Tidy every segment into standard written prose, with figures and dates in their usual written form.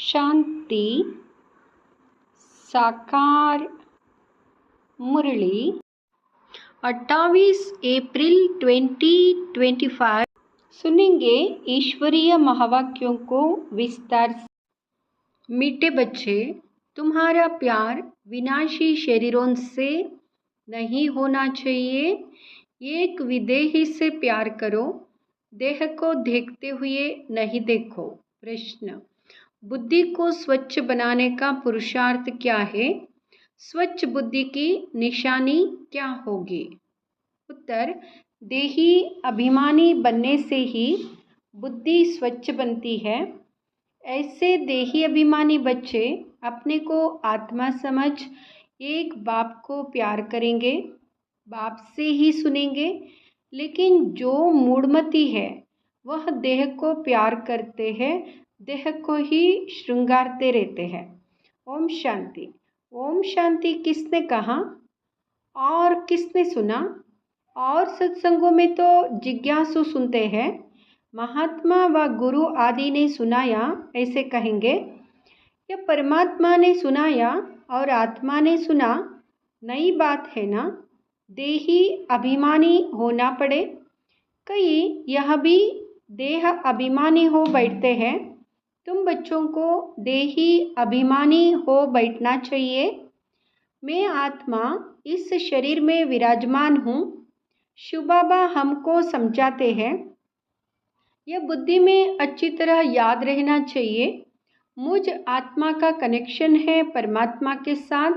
शांति साकार मुरली 28 अप्रैल 2025 सुनेंगे ईश्वरीय महावाक्यों को विस्तार से। मीठे बच्चे, तुम्हारा प्यार विनाशी शरीरों से नहीं होना चाहिए। एक विदेही से प्यार करो, देह को देखते हुए नहीं देखो। प्रश्न: बुद्धि को स्वच्छ बनाने का पुरुषार्थ क्या है? स्वच्छ बुद्धि की निशानी क्या होगी? उत्तर: देही अभिमानी बनने से ही बुद्धि स्वच्छ बनती है। ऐसे देही अभिमानी बच्चे अपने को आत्मा समझ एक बाप को प्यार करेंगे, बाप से ही सुनेंगे। लेकिन जो मूढ़मती है वह देह को प्यार करते हैं, देह को ही श्रृंगारते रहते हैं। ओम शांति। ओम शांति किसने कहा और किसने सुना? और सत्संगों में तो जिज्ञासु सुनते हैं, महात्मा व गुरु आदि ने सुनाया ऐसे कहेंगे, या परमात्मा ने सुनाया और आत्मा ने सुना। नई बात है ना, देही अभिमानी होना पड़े। कई यह भी देह अभिमानी हो बैठते हैं। तुम बच्चों को देही अभिमानी हो बैठना चाहिए। मैं आत्मा इस शरीर में विराजमान हूँ। शिव बाबा हमको समझाते हैं, यह बुद्धि में अच्छी तरह याद रहना चाहिए। मुझ आत्मा का कनेक्शन है परमात्मा के साथ।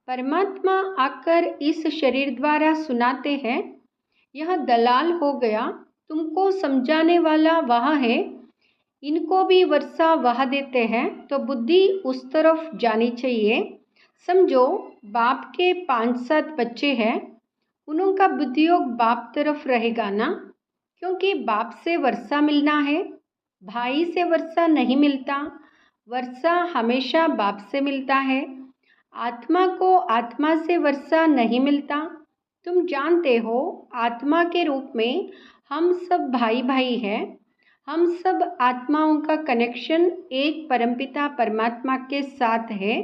परमात्मा आकर इस शरीर द्वारा सुनाते हैं। यह दलाल हो गया, तुमको समझाने वाला वह है। इनको भी वर्षा वह देते हैं, तो बुद्धि उस तरफ जानी चाहिए। समझो, बाप के 5-7 बच्चे हैं, उनका बुद्धियोग बाप तरफ रहेगा ना, क्योंकि बाप से वर्षा मिलना है। भाई से वर्षा नहीं मिलता, वर्षा हमेशा बाप से मिलता है। आत्मा को आत्मा से वर्षा नहीं मिलता। तुम जानते हो, आत्मा के रूप में हम सब भाई भाई हैं। हम सब आत्माओं का कनेक्शन एक परमपिता परमात्मा के साथ है।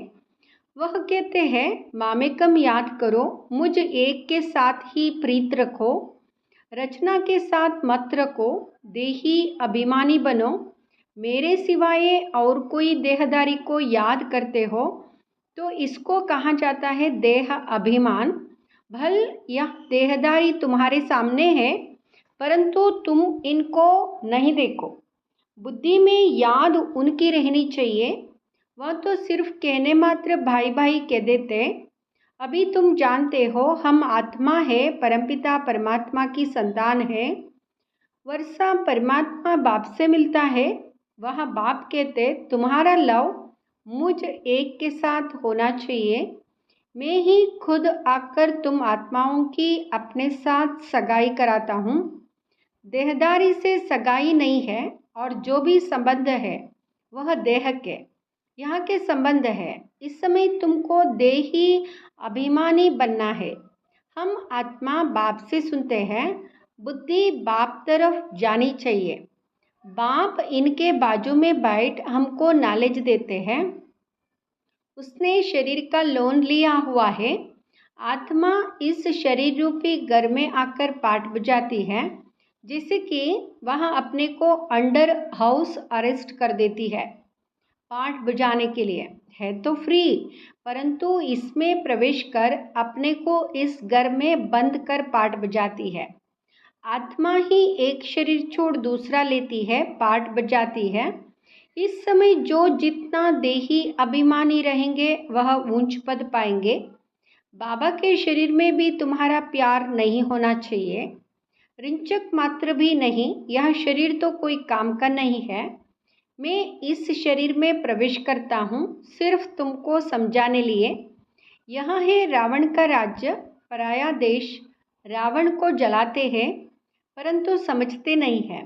वह कहते हैं, मामेकम याद करो, मुझ एक के साथ ही प्रीत रखो, रचना के साथ मत रखो, देही अभिमानी बनो। मेरे सिवाय और कोई देहदारी को याद करते हो तो इसको कहा जाता है देह अभिमान। भल यह देहदारी तुम्हारे सामने है, परंतु तुम इनको नहीं देखो। बुद्धि में याद उनकी रहनी चाहिए। वह तो सिर्फ कहने मात्र भाई भाई कह देते। अभी तुम जानते हो, हम आत्मा है, परमपिता परमात्मा की संतान है। वर्षा परमात्मा बाप से मिलता है। वह बाप कहते, तुम्हारा लव मुझ एक के साथ होना चाहिए। मैं ही खुद आकर तुम आत्माओं की अपने साथ सगाई कराता हूँ। देहदारी से सगाई नहीं है, और जो भी संबंध है वह देह के यहाँ के संबंध है। इस समय तुमको देही अभिमानी बनना है। हम आत्मा बाप से सुनते हैं, बुद्धि बाप तरफ जानी चाहिए। बाप इनके बाजू में बैठ हमको नॉलेज देते हैं। उसने शरीर का लोन लिया हुआ है। आत्मा इस शरीर रूपी घर में आकर पाठ बजाती है, जैसे कि वह अपने को अंडर हाउस अरेस्ट कर देती है। पाठ बजाने के लिए है तो फ्री, परंतु इसमें प्रवेश कर अपने को इस घर में बंद कर पाठ बजाती है। आत्मा ही एक शरीर छोड़ दूसरा लेती है, पाठ बजाती है। इस समय जो जितना देही अभिमानी रहेंगे वह ऊंच पद पाएंगे। बाबा के शरीर में भी तुम्हारा प्यार नहीं होना चाहिए, रिंचक मात्र भी नहीं। यह शरीर तो कोई काम का नहीं है। मैं इस शरीर में प्रवेश करता हूँ सिर्फ तुमको समझाने लिए। यह है रावण का राज्य, पराया देश। रावण को जलाते हैं, परंतु समझते नहीं हैं।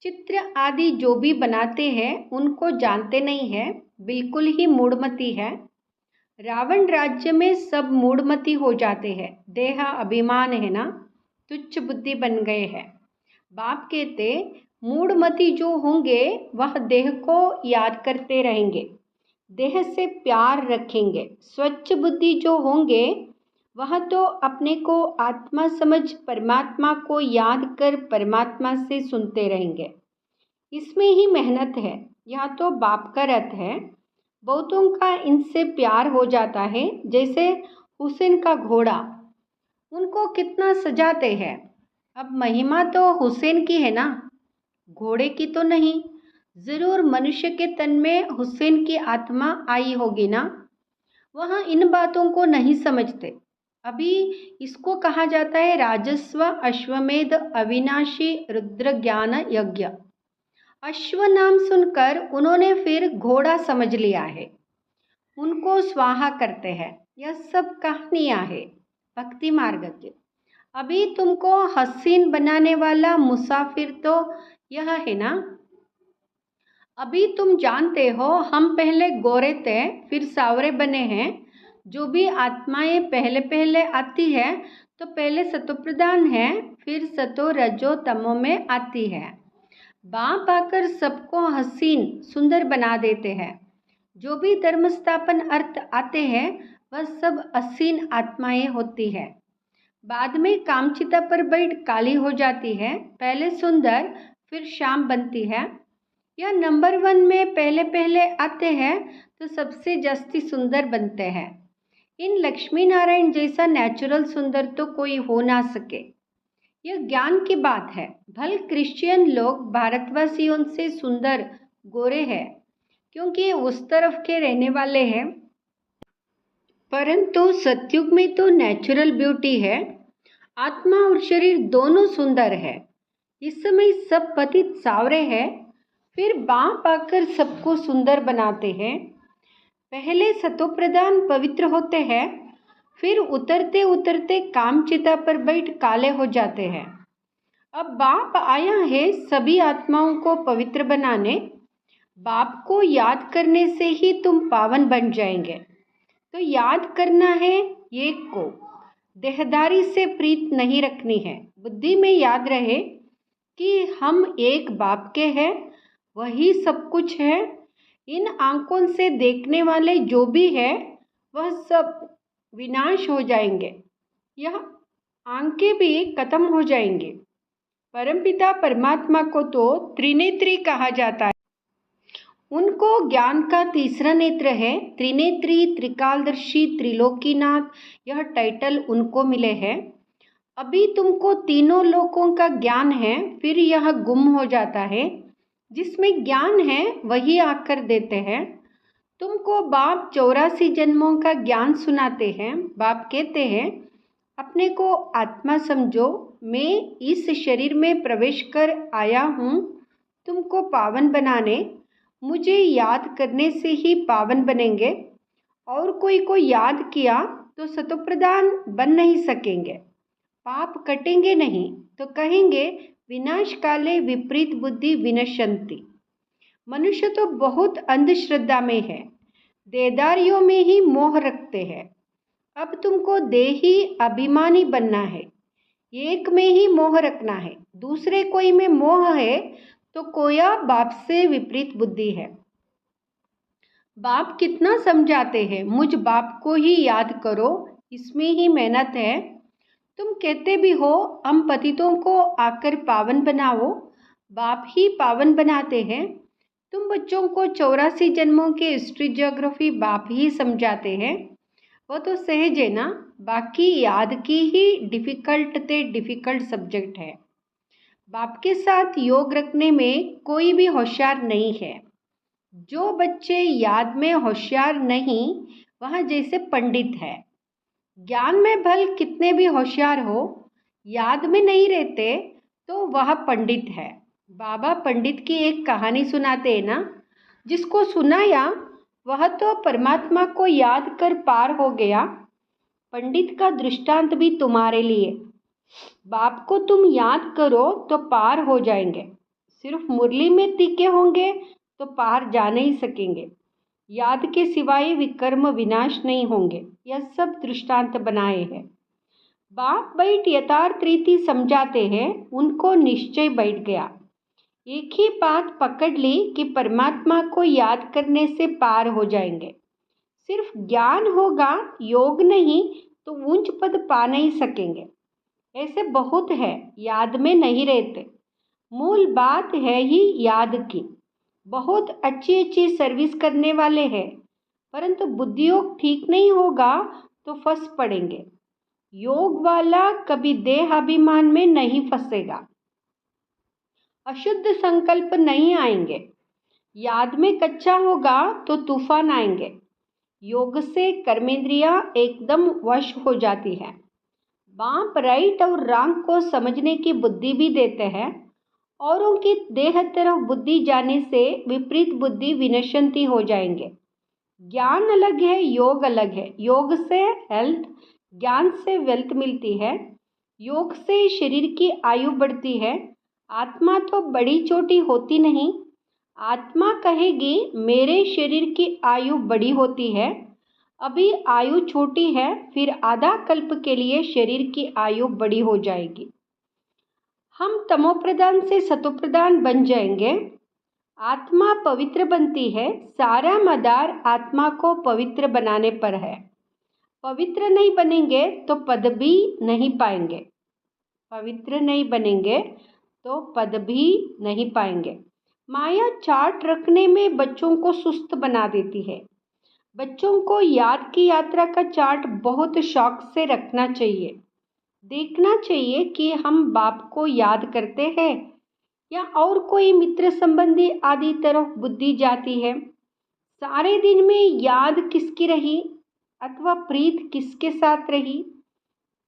चित्र आदि जो भी बनाते हैं उनको जानते नहीं है, बिल्कुल ही मूढ़मती है। रावण राज्य में सब मूढ़मती हो जाते हैं। देह अभिमान है ना, तुच्छ बुद्धि बन गए हैं। बाप कहते, मूढ़मती जो होंगे वह देह को याद करते रहेंगे, देह से प्यार रखेंगे। स्वच्छ बुद्धि जो होंगे वह तो अपने को आत्मा समझ परमात्मा को याद कर परमात्मा से सुनते रहेंगे। इसमें ही मेहनत है। यह तो बाप का रथ है। बहुतों का इनसे प्यार हो जाता है, जैसे हुसैन का घोड़ा, उनको कितना सजाते हैं। अब महिमा तो हुसैन की है ना, घोड़े की तो नहीं। जरूर मनुष्य के तन में हुसैन की आत्मा आई होगी ना। वह इन बातों को नहीं समझते। अभी इसको कहा जाता है राजस्व अश्वमेध अविनाशी रुद्र ज्ञान यज्ञ। अश्व नाम सुनकर उन्होंने फिर घोड़ा समझ लिया है, उनको स्वाहा करते हैं। यह सब कहानियां है भक्ति मार्ग की। अभी तुमको हसीन बनाने वाला मुसाफिर तो यह है ना। अभी तुम जानते हो हम पहले गोरे थे फिर सावरे बने हैं। जो भी आत्माएं पहले पहले आती है तो पहले सतोप्रधान है, फिर सतो रजो तमो में आती है। बाप आकर सबको हसीन सुंदर बना देते हैं। जो भी धर्म स्थापन अर्थ आते हैं वह सब हसीन आत्माएं होती है। बाद में कामचिता पर बैठ काली हो जाती है, पहले सुंदर फिर शाम बनती है। यह नंबर 1 में पहले पहले आते हैं तो सबसे जास्ती सुंदर बनते हैं। इन लक्ष्मी नारायण जैसा नेचुरल सुंदर तो कोई हो ना सके। यह ज्ञान की बात है। भले क्रिश्चियन लोग भारतवासियों से सुंदर गोरे हैं क्योंकि उस तरफ के रहने वाले हैं, परंतु सतयुग में तो नेचुरल ब्यूटी है। आत्मा और शरीर दोनों सुंदर है। इस समय सब पतित सावरे हैं, फिर बाप आकर सबको सुंदर बनाते हैं। पहले सतोप्रधान पवित्र होते हैं, फिर उतरते उतरते कामचिता पर बैठ काले हो जाते हैं। अब बाप आया है सभी आत्माओं को पवित्र बनाने। बाप को याद करने से ही तुम पावन बन जाएंगे। तो याद करना है एक को, देहदारी से प्रीत नहीं रखनी है। बुद्धि में याद रहे कि हम एक बाप के हैं, वही सब कुछ है। इन आंखों से देखने वाले जो भी है वह सब विनाश हो जाएंगे, यह आंखें भी खत्म हो जाएंगे। परमपिता परमात्मा को तो त्रिनेत्री कहा जाता है। उनको ज्ञान का तीसरा नेत्र है। त्रिनेत्री, त्रिकालदर्शी, त्रिलोकीनाथ, यह टाइटल उनको मिले हैं। अभी तुमको तीनों लोकों का ज्ञान है, फिर यह गुम हो जाता है। जिसमें ज्ञान है वही आकर देते हैं। तुमको बाप 84 जन्मों का ज्ञान सुनाते हैं। बाप कहते हैं अपने को आत्मा समझो, मैं इस शरीर में प्रवेश कर आया हूँ तुमको पावन बनाने। मुझे याद करने से ही पावन बनेंगे। और कोई को याद किया तो सतोप्रधान बन नहीं सकेंगे, पाप कटेंगे नहीं। तो कहेंगे विनाश काले विपरीत बुद्धि विनश्यन्ति। मनुष्य तो बहुत अंधश्रद्धा में है, देदारियों में ही मोह रखते हैं। अब तुमको देही अभिमानी बनना है, एक में ही मोह रखना है। दूसरे कोई में मोह है तो कोया बाप से विपरीत बुद्धि है। बाप कितना समझाते हैं, मुझ बाप को ही याद करो, इसमें ही मेहनत है। तुम कहते भी हो हम पतितों को आकर पावन बनाओ, बाप ही पावन बनाते हैं। तुम बच्चों को 84 जन्मों के हिस्ट्री ज्योग्राफी बाप ही समझाते हैं, वो तो सहज है ना। बाकी याद की ही डिफ़िकल्ट सब्जेक्ट है। बाप के साथ योग रखने में कोई भी होशियार नहीं है। जो बच्चे याद में होशियार नहीं वह जैसे पंडित है। ज्ञान में भल कितने भी होशियार हो, याद में नहीं रहते तो वह पंडित है। बाबा पंडित की एक कहानी सुनाते हैं ना, जिसको सुनाया वह तो परमात्मा को याद कर पार हो गया। पंडित का दृष्टांत भी तुम्हारे लिए। बाप को तुम याद करो तो पार हो जाएंगे। सिर्फ मुरली में टीके होंगे तो पार जा नहीं सकेंगे। याद के सिवाय विकर्म विनाश नहीं होंगे। यह सब दृष्टांत बनाए हैं। बाप बैठ यथार्थ रीति समझाते हैं, उनको निश्चय बैठ गया। एक ही बात पकड़ ली कि परमात्मा को याद करने से पार हो जाएंगे। सिर्फ ज्ञान होगा, योग नहीं तो ऊंच पद पा नहीं सकेंगे। ऐसे बहुत है, याद में नहीं रहते। मूल बात है ही याद की। बहुत अच्छी अच्छी सर्विस करने वाले हैं, परंतु बुद्धियोग ठीक नहीं होगा तो फंस पड़ेंगे। योग वाला कभी देह अभिमान में नहीं फंसेगा। अशुद्ध संकल्प नहीं आएंगे। याद में कच्चा होगा तो तूफान आएंगे। योग से कर्मेंद्रियां एकदम वश हो जाती है। बाप राइट और रॉन्ग को समझने की बुद्धि भी देते हैं। औरों की देह तरफ बुद्धि जाने से विपरीत बुद्धि विनशंती हो जाएंगे। ज्ञान अलग है, योग अलग है। योग से हेल्थ, ज्ञान से वेल्थ मिलती है। योग से शरीर की आयु बढ़ती है। आत्मा तो बड़ी छोटी होती नहीं। आत्मा कहेगी मेरे शरीर की आयु बड़ी होती है, अभी आयु छोटी है, फिर आधा कल्प के लिए शरीर की आयु बड़ी हो जाएगी। हम तमोप्रधान से सतोप्रधान बन जाएंगे। आत्मा पवित्र बनती है। सारा मदार आत्मा को पवित्र बनाने पर है। पवित्र नहीं बनेंगे तो पद भी नहीं पाएंगे। पवित्र नहीं बनेंगे तो पद भी नहीं पाएंगे। माया चार्ट रखने में बच्चों को सुस्त बना देती है। बच्चों को याद की यात्रा का चार्ट बहुत शौक से रखना चाहिए। देखना चाहिए कि हम बाप को याद करते हैं या और कोई मित्र संबंधी आदि तरफ बुद्धि जाती है। सारे दिन में याद किसकी रही अथवा प्रीत किसके साथ रही,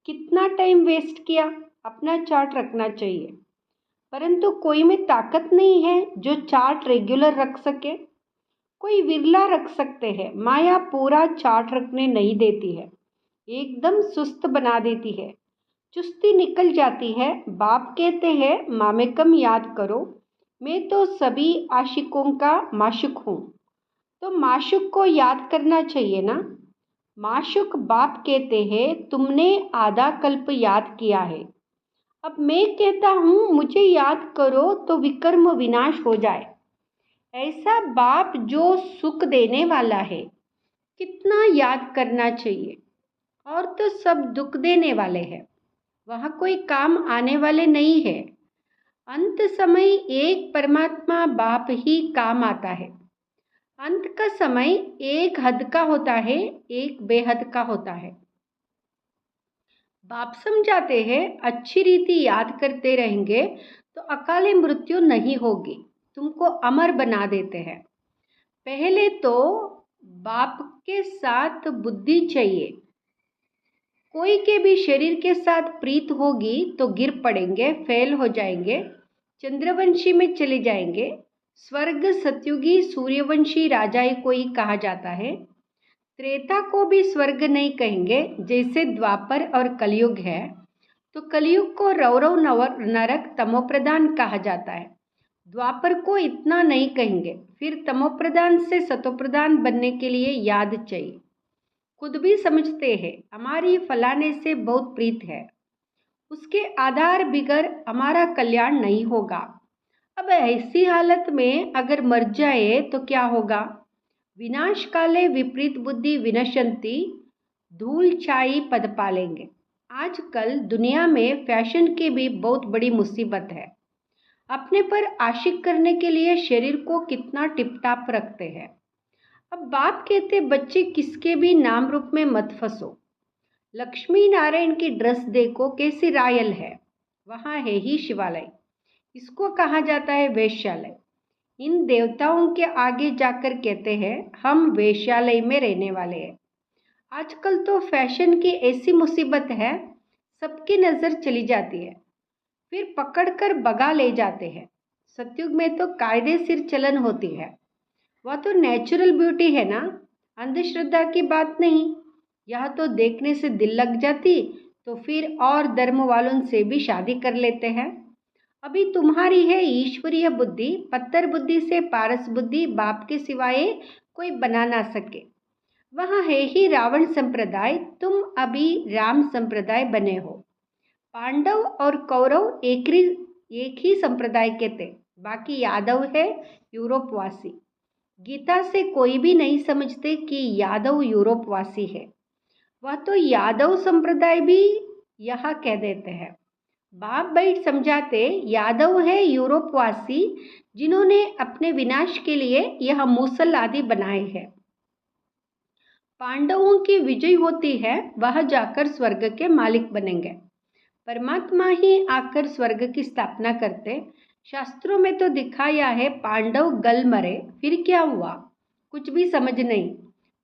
कितना टाइम वेस्ट किया, अपना चार्ट रखना चाहिए। परंतु कोई में ताकत नहीं है जो चार्ट रेगुलर रख सके। कोई विरला रख सकते हैं। माया पूरा चार्ट रखने नहीं देती है, एकदम सुस्त बना देती है। चुस्ती निकल जाती है। बाप कहते हैं मामेकम याद करो, मैं तो सभी आशिकों का माशुक हूँ। तो माशुक को याद करना चाहिए ना। माशुक बाप कहते हैं तुमने आधा कल्प याद किया है, अब मैं कहता हूँ मुझे याद करो तो विकर्म विनाश हो जाए। ऐसा बाप जो सुख देने वाला है, कितना याद करना चाहिए। और तो सब दुख देने वाले हैं, वहाँ कोई काम आने वाले नहीं है। अंत समय एक परमात्मा बाप ही काम आता है। अंत का समय एक हद का होता है, एक बेहद का होता है। बाप समझाते हैं अच्छी रीति याद करते रहेंगे तो अकाले मृत्यु नहीं होगी, तुमको अमर बना देते हैं। पहले तो बाप के साथ बुद्धि चाहिए। कोई के भी शरीर के साथ प्रीत होगी तो गिर पड़ेंगे, फेल हो जाएंगे, चंद्रवंशी में चले जाएंगे। स्वर्ग सत्युगी सूर्यवंशी राजाई को ही कहा जाता है। त्रेता को भी स्वर्ग नहीं कहेंगे, जैसे द्वापर और कलयुग है तो कलयुग को रौरव नरक तमोप्रधान कहा जाता है। द्वापर को इतना नहीं कहेंगे। फिर तमोप्रधान से सतोप्रधान बनने के लिए याद चाहिए। खुद भी समझते हैं हमारी फलाने से बहुत प्रीत है, उसके आधार बिगर हमारा कल्याण नहीं होगा। अब ऐसी हालत में अगर मर जाए तो क्या होगा। विनाश काले विपरीत बुद्धि विनशंती, धूल छाई पद पालेंगे। आजकल दुनिया में फैशन की भी बहुत बड़ी मुसीबत है। अपने पर आशिक करने के लिए शरीर को कितना टिपटाप रखते हैं। अब बाप कहते बच्चे किसके भी नाम रूप में मत फंसो। लक्ष्मी नारायण की ड्रेस देखो कैसी रायल है, वहाँ है ही शिवालय, इसको कहा जाता है वेश्यालय। इन देवताओं के आगे जाकर कहते हैं हम वेश्यालय में रहने वाले हैं। आजकल तो फैशन की ऐसी मुसीबत है, सबकी नज़र चली जाती है, फिर पकड़कर भगा ले जाते हैं। सतयुग में तो कायदे सिर चलन होती है, वह तो नेचुरल ब्यूटी है ना, अंधश्रद्धा की बात नहीं। यह तो देखने से दिल लग जाती तो फिर और धर्म वालों से भी शादी कर लेते हैं। अभी तुम्हारी है ईश्वरीय बुद्धि, पत्थर बुद्धि से पारस बुद्धि बाप के सिवाय कोई बना ना सके। वहाँ है ही रावण संप्रदाय, तुम अभी राम संप्रदाय बने हो। पांडव और कौरव एक ही संप्रदाय के थे। बाकी यादव है यूरोपवासी। गीता से कोई भी नहीं समझते कि यादव यूरोपवासी है। वह तो यादव संप्रदाय भी यहाँ कह देते हैं। बाप बैठ समझाते यादव है यूरोपवासी जिन्होंने अपने विनाश के लिए यह मूसल आदि बनाए हैं। पांडवों की विजय होती है, वह जाकर स्वर्ग के मालिक बनेंगे। परमात्मा ही आकर स्वर्ग की स्थापना करते। शास्त्रों में तो दिखाया है पांडव गल मरे, फिर क्या हुआ? कुछ भी समझ नहीं।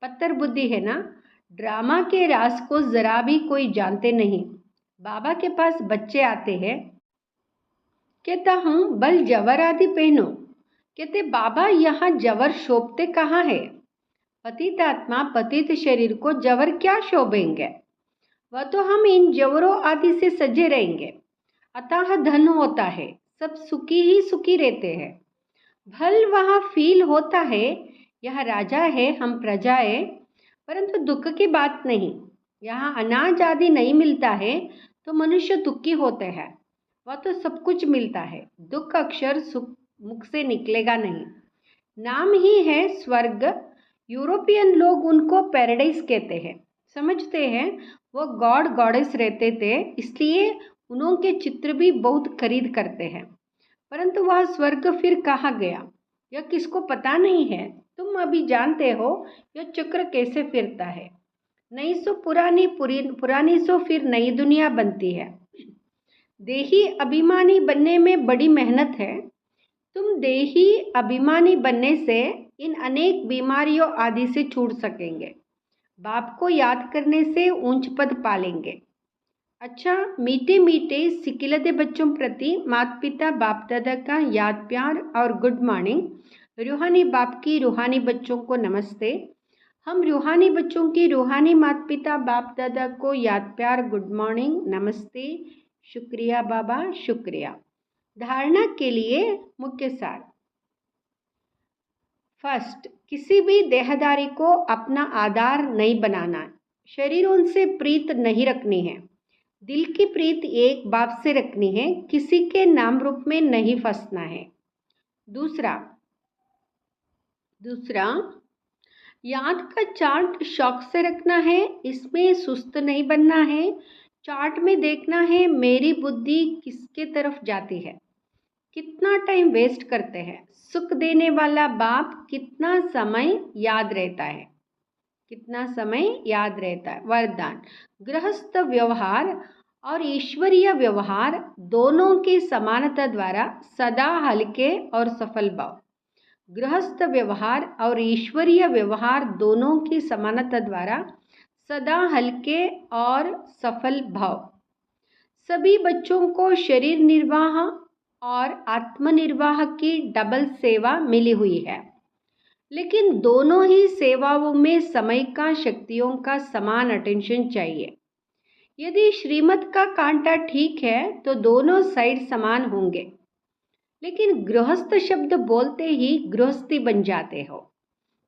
पत्थर बुद्धि है ना। ड्रामा के राज को जरा भी कोई जानते नहीं। बाबा के पास बच्चे आते हैं, कहता हूँ बल जवर आदि पहनो। कहते बाबा यहाँ जवर शोभते कहाँ है? पतित आत्मा पतित शरीर को जवर क्या शोभेंगे? वह तो हम इन जवरों आदि से सजे रहेंगे। अतः धन होता है, सब सुखी ही सुखी रहते हैं। भल वहाँ फील होता है, यह राजा है हम प्रजा है, परंतु दुख की बात नहीं। यहाँ अनाज आदि नहीं मिलता है तो मनुष्य दुखी होते हैं। वह तो सब कुछ मिलता है, दुख अक्षर सुख मुख से निकलेगा नहीं। नाम ही है स्वर्ग। यूरोपियन लोग उनको पैराडाइज कहते हैं। समझते हैं वो गॉड गॉडेस रहते थे, इसलिए उनके चित्र भी बहुत खरीद करते हैं। परंतु वह स्वर्ग फिर कहाँ गया यह किसको पता नहीं है। तुम अभी जानते हो यह चक्र कैसे फिरता है। नई सो पुरानी, पुरानी सो फिर नई दुनिया बनती है। देही अभिमानी बनने में बड़ी मेहनत है। तुम देही अभिमानी बनने से इन अनेक बीमारियों आदि से छूट सकेंगे। बाप को याद करने से ऊंच पद पालेंगे। अच्छा, मीठे मीठे सिकिलते बच्चों प्रति माता पिता बाप दादा का याद प्यार और गुड मॉर्निंग। रूहानी बाप की रूहानी बच्चों को नमस्ते। हम रूहानी बच्चों की रूहानी माता पिता बाप दादा को याद प्यार गुड मॉर्निंग नमस्ते। शुक्रिया बाबा, शुक्रिया। धारणा के लिए मुख्य सार। फर्स्ट, किसी भी देहदारी को अपना आधार नहीं बनाना है। शरीरों से प्रीत नहीं रखनी है। दिल की प्रीत एक बाप से रखनी है, किसी के नाम रूप में नहीं फंसना है। दूसरा याद का चार्ट शौक से रखना है, इसमें सुस्त नहीं बनना है। चार्ट में देखना है मेरी बुद्धि किसके तरफ जाती है, कितना टाइम वेस्ट करते हैं। सुख देने वाला बाप कितना समय याद रहता है, कितना समय याद रहता है। वरदान, गृहस्थ व्यवहार और ईश्वरीय व्यवहार दोनों की समानता द्वारा सदा हल्के और सफल भाव। गृहस्थ व्यवहार और ईश्वरीय व्यवहार दोनों की समानता द्वारा सदा हल्के और सफल भाव। सभी बच्चों को शरीर निर्वाह और आत्मनिर्वाह की डबल सेवा मिली हुई है, लेकिन दोनों ही सेवाओं में समय का, शक्तियों का समान अटेंशन चाहिए। यदि श्रीमत का कांटा ठीक है तो दोनों साइड समान होंगे, लेकिन गृहस्थ शब्द बोलते ही गृहस्थी बन जाते हो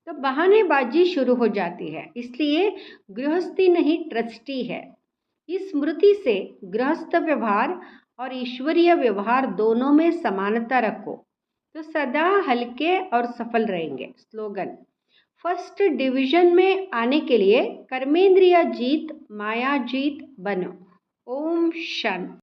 तो बहानेबाजी शुरू हो जाती है। इसलिए गृहस्थी नहीं ट्रस्टी है। इस स्मृति से गृहस्थ व्यवहार और ईश्वरीय व्यवहार दोनों में समानता रखो तो सदा हल्के और सफल रहेंगे। स्लोगन, फर्स्ट डिवीजन में आने के लिए कर्मेंद्रिय जीत माया जीत बनो। ओम शांति।